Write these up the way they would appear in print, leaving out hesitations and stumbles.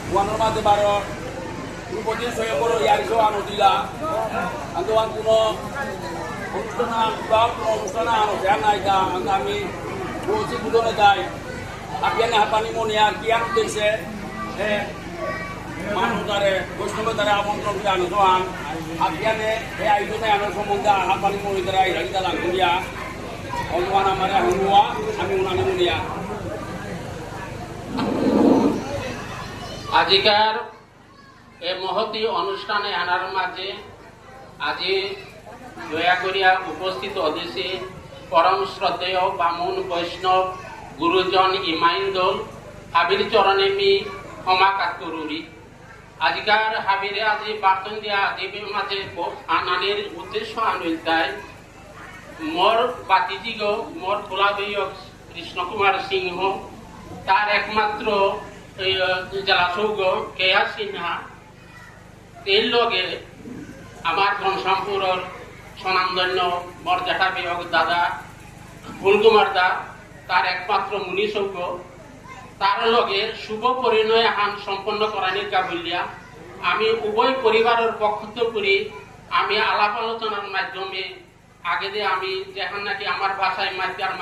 Buwan Ramadan baru Rupanya saya baru yari so anu dila Antuan kuno অনুষ্ঠান saya naik kami বলছি বুঝনে যাই আপনার হাঁপানি মনে আর কি আনন্দ দিয়েছে মানুষ দ্বারে বৈষ্ণব দ্বারা আমন্ত্রণ দিয়ে আনুষ্ঠান আপনার এই আয়োজনে আনার সম্বন্ধে হাঁপানি মনে দ্বারা ইরাকিতা লাগ করিয়া অনুমান আমার হুয়া আমি উনানি মনিয়া আজিকার এ মহতি অনুষ্ঠানে আনার মাঝে আজি দয়া করিয়া উপস্থিত অদিছে পরম শ্রদ্ধেয় বামুন বৈষ্ণব গুরুজন ইমাইন্দল হাবির চরণে মি ক্ষমা কাতুরি আজিকার হাবিরে আজি বার্তন দিয়া দেবের মাঝে আনানের উদ্দেশ্য আনুলতায় মোর বাতিজিগ মোর কুলাবীয় কৃষ্ণ কুমার সিংহ তার একমাত্র জেলাসৌগ কেয়া সিনহা এর লগে আমার ঘনশ্যামপুরের স্বনামধন্য মর্যাদা বিভাগ দাদা ফুলকুমার দা তার একমাত্র মুনিসৌগ তার লগে শুভ পরিণয় হান সম্পন্ন করানির কাবুলিয়া আমি উভয় পরিবারের পক্ষ করি আমি আলাপ আলোচনার মাধ্যমে আগে দিয়ে আমি যেখান নাকি আমার ভাষায় মাতিয়ার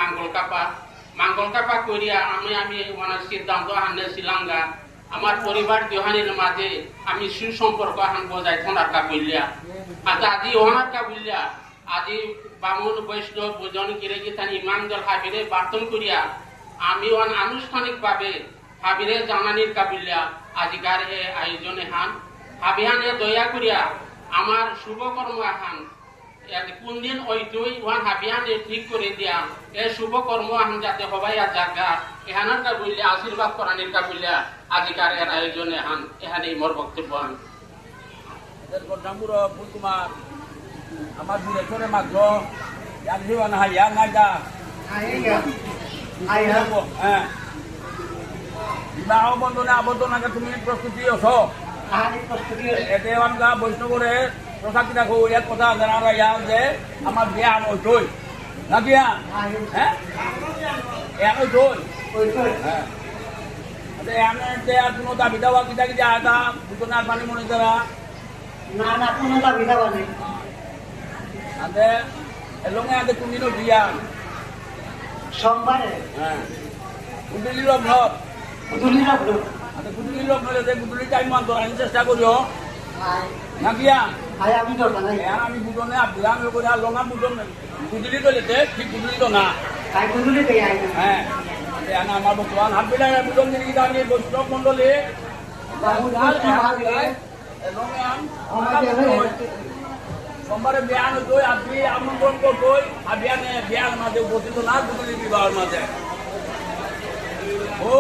মাঙ্গল কাপা করিয়া আমি ওনার সিদ্ধান্ত হানে শিলাঙ্গা আমার পরিবার দিহানির মাঝে আমি সুসম্পর্ক হান বজায় থাকার কাবুলিয়া আচ্ছা আজি ওনার কাবুলিয়া আজি বামুন বৈষ্ণব বুজন কিরে গীতান ইমানদল হাবিরে বার্তন করিয়া আমি আনুষ্ঠানিকভাবে হাবিরে জানানির কাবুলিয়া আজিকার এ আয়োজনে হান হাবিহানে দয়া করিয়া আমার শুভকর্ম হান কোন দিন ওইটুই ওয়ান হাবিহানে ঠিক করে দিয়া এ শুভকর্ম হান যাতে হবাই আর জাগা এহানার কাবুলিয়া আশীর্বাদ করানির কাবুলিয়া আজিকার এর আয়োজনে হান এখানে মোর বক্তব্য হান ফুলকুমার আমার ডিরেক্টরের মাত্র জানিও না হাইয়া নাইদা হ্যাঁ বিবাহ বন্ধনে আবদ্ধ নাকি তুমি প্রস্তুতি আছো এতে আমরা বৈষ্ণবরে প্রসাদী রাখো ইয়ার কথা জানারা ইয়ার যে আমার বিয়া আন ওইটই না বিয়া হ্যাঁ এন ওইটই হ্যাঁ আচ্ছা এনে আর কোনো দাবি দাওয়া কিটা কিটা আদা দুজনে আর পানি মনে দ্বারা না কোনো দাবি দাওয়া নেই আদে এলঙ্গে আদে কোনদিনও বিয়া সোমবারে হ্যাঁ কুদুলি লগ্ন আচ্ছা কুদুলি লগ্ন যে কুদুলি টাইম মান ধরার চেষ্টা করিও না বিয়া আমি দরকার নাই আমি বুঝনে আব্দুলাম করে আর লঙ্গা বুঝন কুদুলি তো লেতে ঠিক কুদুলি তো না তাই কুদুলি দেই হ্যাঁ আমার বর্তমান হাত বিলায় বুঝন দিকে আমি বৈষ্ণব মন্ডলে সোমবারে বিয়ান হইতই আপনি আমন্ত্রণ করতই আর বিয়ানে বিয়ার মাঝে উপস্থিত না দুপুরের বিবাহের মাঝে ও